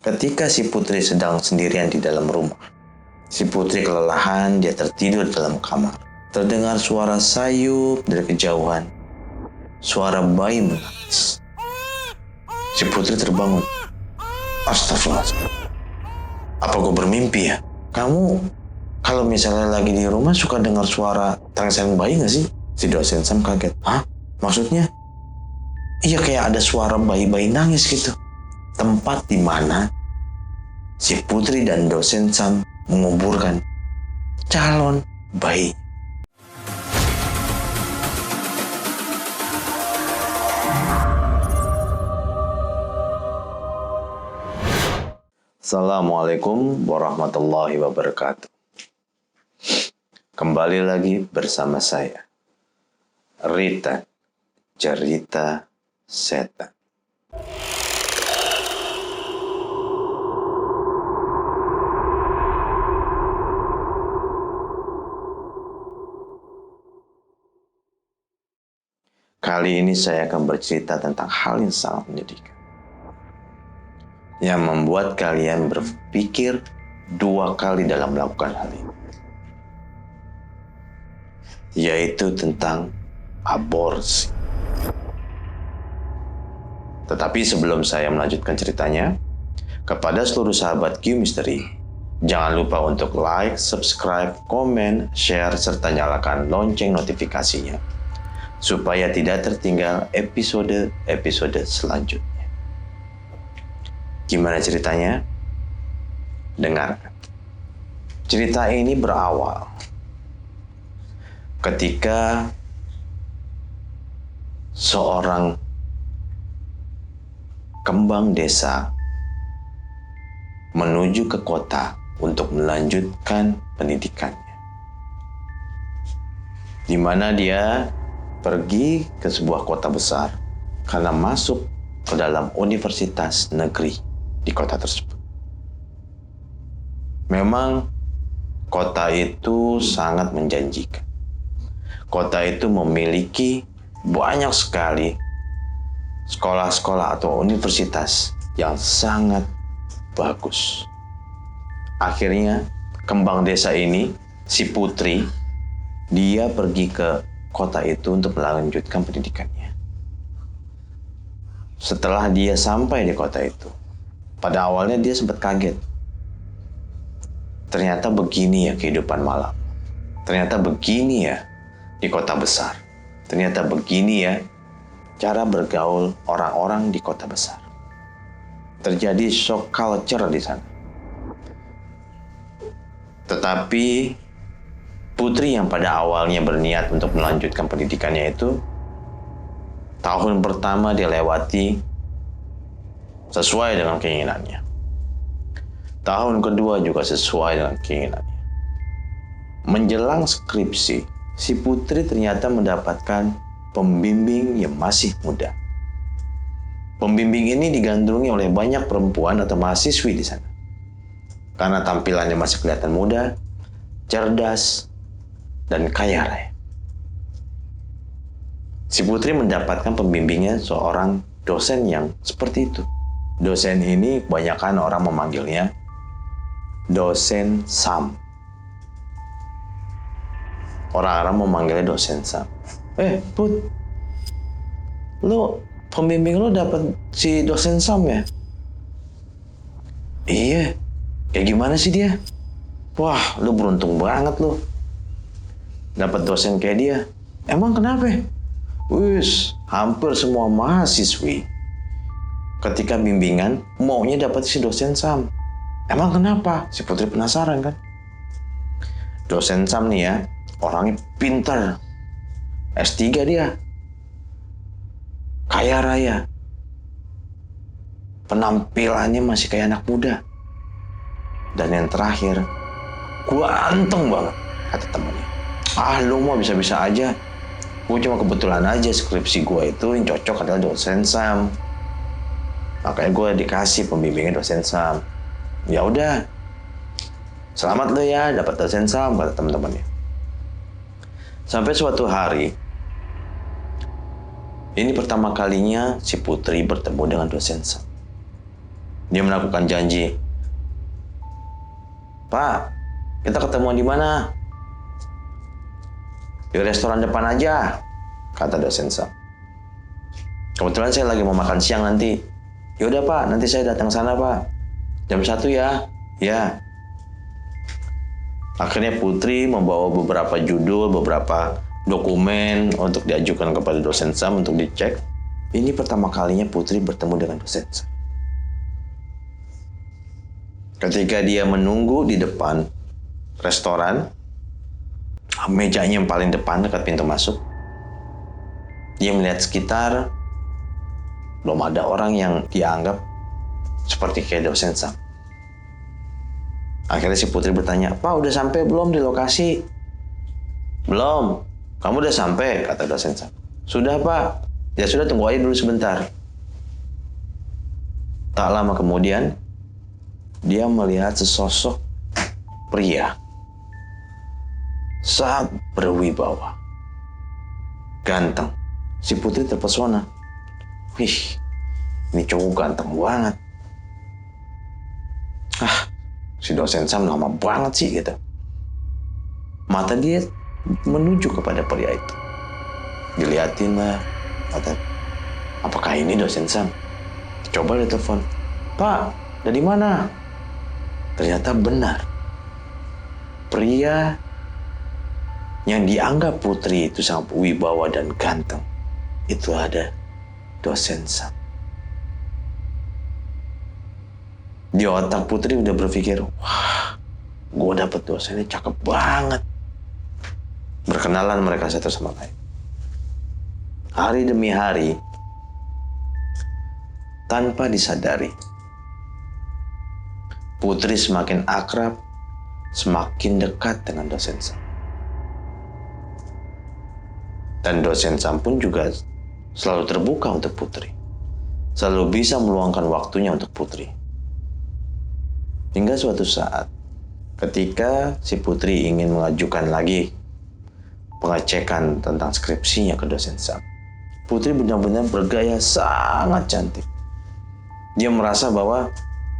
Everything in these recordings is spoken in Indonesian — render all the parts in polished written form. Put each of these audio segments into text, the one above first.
Ketika si Putri sedang sendirian di dalam rumah, si Putri kelelahan, dia tertidur dalam kamar. Terdengar suara sayup dari kejauhan. Suara bayi menangis. Si Putri terbangun. Astagfirullahaladzim. Apa gue bermimpi ya? Kamu kalau misalnya lagi di rumah suka dengar suara tangisan bayi gak sih? Si dosen Sam kaget. Hah? Maksudnya? Iya, kayak ada suara bayi-bayi nangis gitu. Tempat di mana si Putri dan dosen Sam menguburkan calon bayi. Assalamualaikum warahmatullahi wabarakatuh. Kembali lagi bersama saya, Rita, cerita setan. Kali ini saya akan bercerita tentang hal yang sangat menyedihkan, yang membuat kalian berpikir dua kali dalam melakukan hal ini, yaitu tentang aborsi. Tetapi sebelum saya melanjutkan ceritanya, kepada seluruh sahabat Q Misteri, jangan lupa untuk like, subscribe, komen, share, serta nyalakan lonceng notifikasinya, supaya tidak tertinggal episode-episode selanjutnya. Gimana ceritanya? Dengarkan. Cerita ini berawal ketika seorang kembang desa menuju ke kota untuk melanjutkan pendidikannya, di mana dia pergi ke sebuah kota besar karena masuk ke dalam universitas negeri di kota tersebut. Memang kota itu sangat menjanjikan. Kota itu memiliki banyak sekali sekolah-sekolah atau universitas yang sangat bagus. Akhirnya kembang desa ini, si Putri, dia pergi ke kota itu untuk melanjutkan pendidikannya. Setelah dia sampai di kota itu, pada awalnya dia sempat kaget. Ternyata begini ya kehidupan malam. Ternyata begini ya di kota besar. Ternyata begini ya cara bergaul orang-orang di kota besar. Terjadi shock culture di sana. Tetapi Putri yang pada awalnya berniat untuk melanjutkan pendidikannya itu, tahun pertama dia lewati sesuai dengan keinginannya. Tahun kedua juga sesuai dengan keinginannya. Menjelang skripsi, si Putri ternyata mendapatkan pembimbing yang masih muda. Pembimbing ini digandrungi oleh banyak perempuan atau mahasiswi di sana. Karena tampilannya masih kelihatan muda, cerdas, dan kaya raya. Si Putri mendapatkan pembimbingnya seorang dosen yang seperti itu. Dosen ini kebanyakan orang memanggilnya dosen Sam. Orang-orang memanggilnya dosen Sam. Put, pembimbing lu dapat si dosen Sam ya? Iya. Kayak gimana sih dia? Wah, lu beruntung banget lu dapat dosen kayak dia. Emang kenapa? Hampir semua mahasiswi ketika bimbingan maunya dapat si dosen Sam. Emang kenapa? Si Putri penasaran kan? Dosen Sam nih ya, orangnya pintar, S3 dia, kaya raya, penampilannya masih kayak anak muda, dan yang terakhir, ganteng banget, kata temennya. Lu mah bisa-bisa aja. Gue cuma kebetulan aja skripsi gue itu yang cocok adalah dosen Sam. Makanya gue dikasih pembimbingnya dosen Sam. Ya udah, selamat lo ya dapat dosen Sam, kata teman-temannya. Sampai suatu hari, ini pertama kalinya si Putri bertemu dengan dosen Sam. Dia melakukan janji. Pak, kita ketemuan di mana? Di restoran depan aja, kata dosen Sam. Kebetulan saya lagi mau makan siang nanti. Yaudah Pak, nanti saya datang sana Pak. Jam 1 ya. Ya. Akhirnya Putri membawa beberapa judul, beberapa dokumen untuk diajukan kepada dosen Sam untuk dicek. Ini pertama kalinya Putri bertemu dengan dosen Sam. Ketika dia menunggu di depan restoran, mejanya yang paling depan dekat pintu masuk, dia melihat sekitar, belum ada orang yang dianggap seperti kayak dosen Sam. Akhirnya si Putri bertanya, Pak udah sampai belum di lokasi? Belum. Kamu udah sampai, kata dosen Sam. Sudah Pak. Ya sudah, tunggu aja dulu sebentar. Tak lama kemudian, dia melihat sesosok pria sangat berwibawa, ganteng. Si Putri terpesona. Wih, ini cowok ganteng banget. Si dosen Sam lama banget sih gitu. Mata dia menuju kepada pria itu. Diliatin lah. Kata, apakah ini dosen Sam? Coba dia telepon. Pak, dari mana? Ternyata benar. Pria yang dianggap Putri itu sangat wibawa dan ganteng, itu ada dosen Sam. Di otak Putri udah berpikir, wah, gue dapet dosennya cakep banget. Berkenalan mereka satu sama lain. Hari demi hari, tanpa disadari, Putri semakin akrab, semakin dekat dengan dosen Sam. Dan dosen Sam pun juga selalu terbuka untuk Putri. Selalu bisa meluangkan waktunya untuk Putri. Hingga suatu saat, ketika si Putri ingin mengajukan lagi pengecekan tentang skripsinya ke dosen Sam, Putri benar-benar bergaya sangat cantik. Dia merasa bahwa,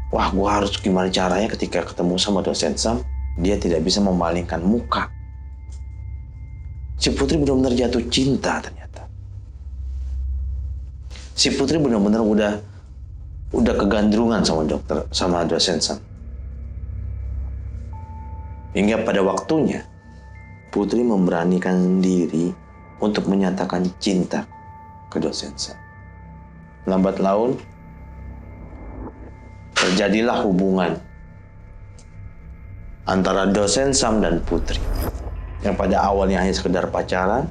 wah, gue harus gimana caranya ketika ketemu sama dosen Sam, dia tidak bisa memalingkan muka. Si Putri benar-benar jatuh cinta ternyata. Si Putri benar-benar udah kegandrungan sama dosen Sam. Hingga pada waktunya, Putri memberanikan diri untuk menyatakan cinta ke dosen Sam. Lambat laun, terjadilah hubungan antara dosen Sam dan Putri. Yang pada awalnya hanya sekedar pacaran,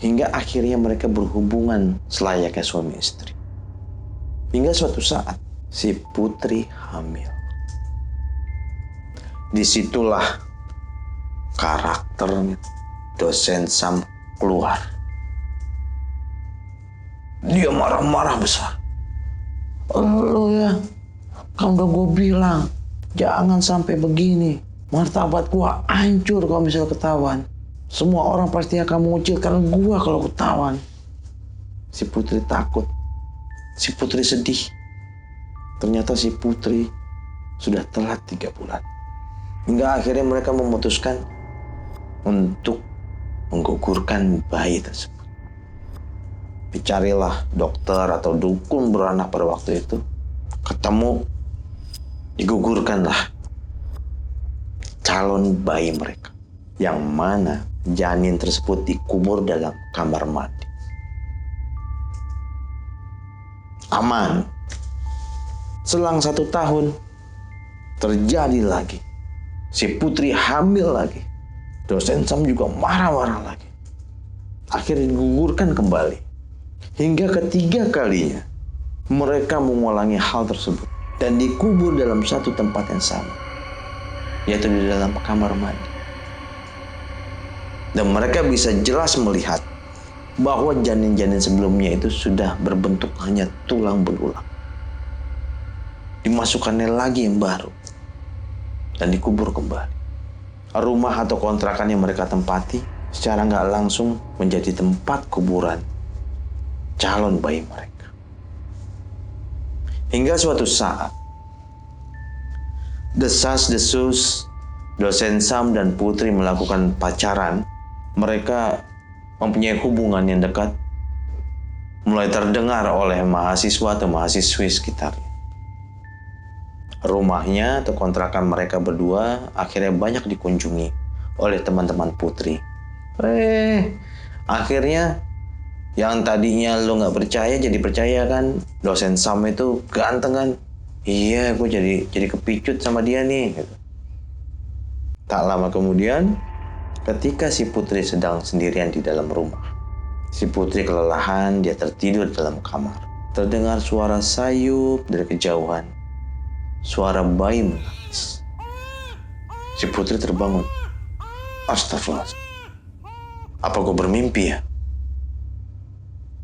hingga akhirnya mereka berhubungan selayaknya suami istri. Hingga suatu saat, si Putri hamil. Disitulah karakter dosen Sam keluar. Dia marah-marah besar. Lo ya, kan udah gue bilang, jangan sampai begini. Martabat gue hancur kalau misalnya ketahuan. Semua orang pasti akan mengucilkan gue kalau ketahuan. Si Putri takut. Si Putri sedih. Ternyata si Putri sudah telat 3 bulan. Hingga akhirnya mereka memutuskan untuk menggugurkan bayi tersebut. Dicarilah dokter atau dukun beranak pada waktu itu. Ketemu, digugurkanlah calon bayi mereka. Yang mana janin tersebut dikubur dalam kamar mandi. Aman. Selang 1 tahun, terjadi lagi. Si Putri hamil lagi. Dosen Sam juga marah-marah lagi. Akhirnya digugurkan kembali. Hingga ketiga kalinya, mereka mengulangi hal tersebut. Dan dikubur dalam satu tempat yang sama. Yaitu di dalam kamar mandi. Dan mereka bisa jelas melihat bahwa janin-janin sebelumnya itu sudah berbentuk hanya tulang belulang. Dimasukkannya lagi yang baru. Dan dikubur kembali. Rumah atau kontrakan yang mereka tempati secara nggak langsung menjadi tempat kuburan calon bayi mereka. Hingga suatu saat, Desas-desus dosen Sam dan Putri melakukan pacaran, mereka mempunyai hubungan yang dekat, mulai terdengar oleh mahasiswa atau mahasiswi sekitarnya. Rumahnya atau kontrakan mereka berdua akhirnya banyak dikunjungi oleh teman-teman Putri. Akhirnya yang tadinya lo nggak percaya jadi percaya kan, dosen Sam itu ganteng kan. Iya, gue jadi kepicut sama dia nih. Gitu. Tak lama kemudian, ketika si Putri sedang sendirian di dalam rumah, si Putri kelelahan, dia tertidur dalam kamar. Terdengar suara sayup dari kejauhan, suara bayi menangis. Si Putri terbangun. Astagfirullah. Apa gue bermimpi ya?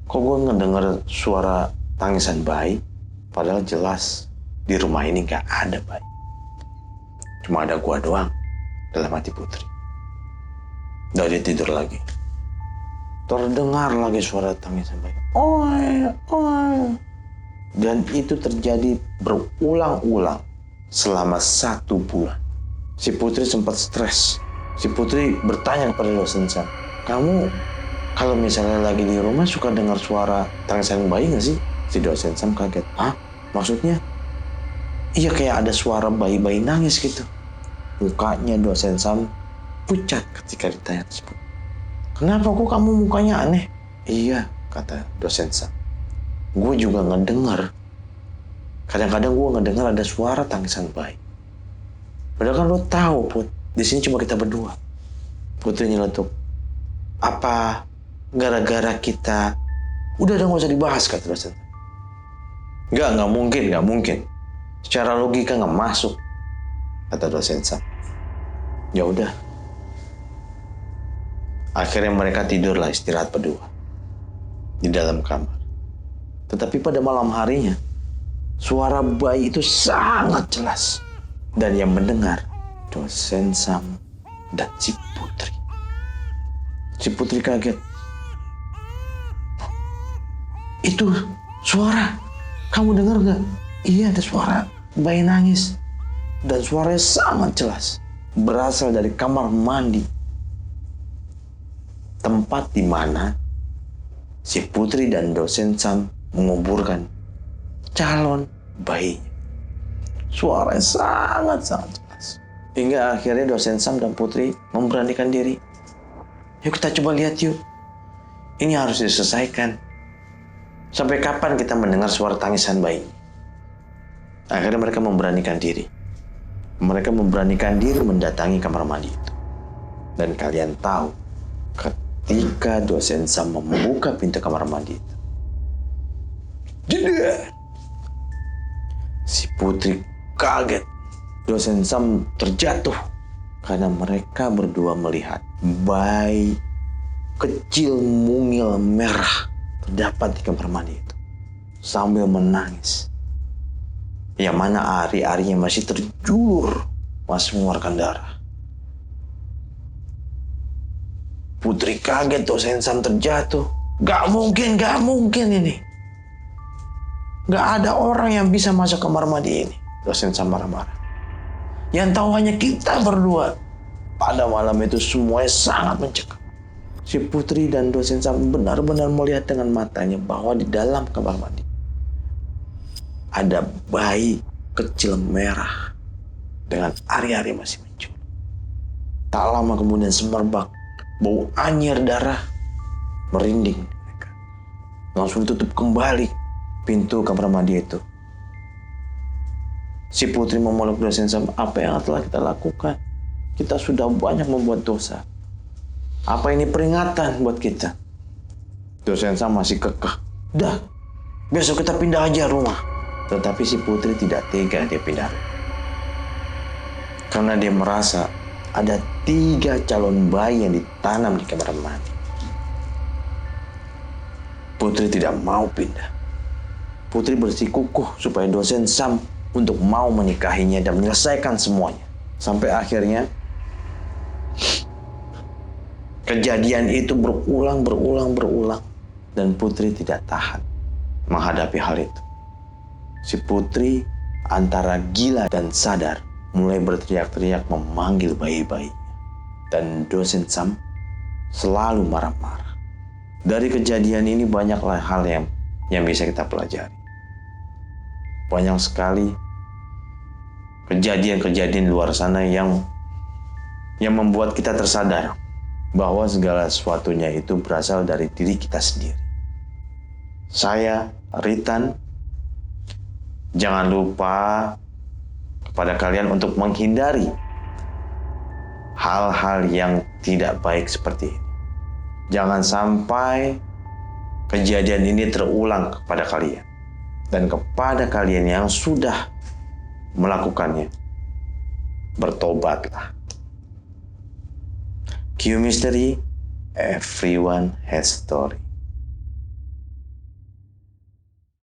Kok gue ngedenger suara tangisan bayi? Padahal jelas di rumah ini gak ada bayi. Cuma ada gua doang dalam hati Putri. Dan dia tidur lagi. Terdengar lagi suara tangisan bayi. Oi, oi. Dan itu terjadi berulang-ulang selama 1 bulan. Si Putri sempat stres. Si Putri bertanya kepada dosen Sam, kamu kalau misalnya lagi di rumah suka dengar suara tangisan bayi gak sih? Si dosen Sam kaget. Hah? Maksudnya? Iya, kayak ada suara bayi-bayi nangis gitu. Mukanya dosen Sam pucat ketika ditanya tersebut. Kenapa kok kamu mukanya aneh? Iya, kata dosen Sam. Gue juga ngedengar. Kadang-kadang gue ngedengar ada suara tangisan bayi. Padahal kan lo tahu, Put, di sini cuma kita berdua. Putri nyeletuk. Apa gara-gara kita? Udah gak usah dibahas, kata dosen. Nggak mungkin. Secara logika nggak masuk, kata dosen Sam. Ya udah. Akhirnya mereka tidurlah istirahat berdua di dalam kamar. Tetapi pada malam harinya, suara bayi itu sangat jelas. Dan yang mendengar dosen Sam dan si Putri. Si Putri kaget. Itu suara, kamu dengar gak? Iya, ada suara bayi nangis. Dan suaranya sangat jelas. Berasal dari kamar mandi. Tempat di mana si Putri dan dosen Sam menguburkan calon bayinya. Suaranya sangat jelas. Hingga akhirnya dosen Sam dan Putri memberanikan diri. Yuk kita coba lihat yuk. Ini harus diselesaikan. Sampai kapan kita mendengar suara tangisan bayi? Akhirnya mereka memberanikan diri. Mereka memberanikan diri mendatangi kamar mandi itu. Dan kalian tahu, ketika dosen Sam membuka pintu kamar mandi itu, jeder! Si Putri kaget. Dosen Sam terjatuh karena mereka berdua melihat bayi kecil mungil merah terdapat di kamar mandi itu sambil menangis. Yang mana ari-arinya masih terjulur, masih mengeluarkan darah. Putri kaget, dosen Sam terjatuh. Gak mungkin ini. Gak ada orang yang bisa masuk kamar mandi ini. Dosen Sam marah-marah. Yang tahu hanya kita berdua. Pada malam itu semuanya sangat mencekam. Si Putri dan dosen Sam benar-benar melihat dengan matanya bahwa di dalam kamar mandi ada bayi kecil merah dengan ari-ari masih menjulur. Tak lama kemudian semerbak bau anyir darah merinding mereka. Langsung ditutup kembali pintu kamar mandi itu. Si Putri memeluk dosen Sam, apa yang telah kita lakukan? Kita sudah banyak membuat dosa. Apa ini peringatan buat kita? Dosen Sam masih kekeh. Dah, besok kita pindah aja rumah. Tetapi si Putri tidak tega dia pindah rumah. Karena dia merasa ada 3 calon bayi yang ditanam di kamar mandi. Putri tidak mau pindah. Putri bersikukuh supaya dosen Sam untuk mau menikahinya dan menyelesaikan semuanya. Sampai akhirnya kejadian itu berulang. Dan Putri tidak tahan menghadapi hal itu. Si Putri antara gila dan sadar mulai berteriak-teriak memanggil bayi-bayi. Dan dosen Sam selalu marah-marah. Dari kejadian ini banyaklah hal yang bisa kita pelajari. Banyak sekali kejadian-kejadian di luar sana yang membuat kita tersadar bahwa segala sesuatunya itu berasal dari diri kita sendiri. Saya, Ritan, jangan lupa kepada kalian untuk menghindari hal-hal yang tidak baik seperti ini. Jangan sampai kejadian ini terulang kepada kalian. Dan kepada kalian yang sudah melakukannya, bertobatlah. Q Mystery, everyone has story.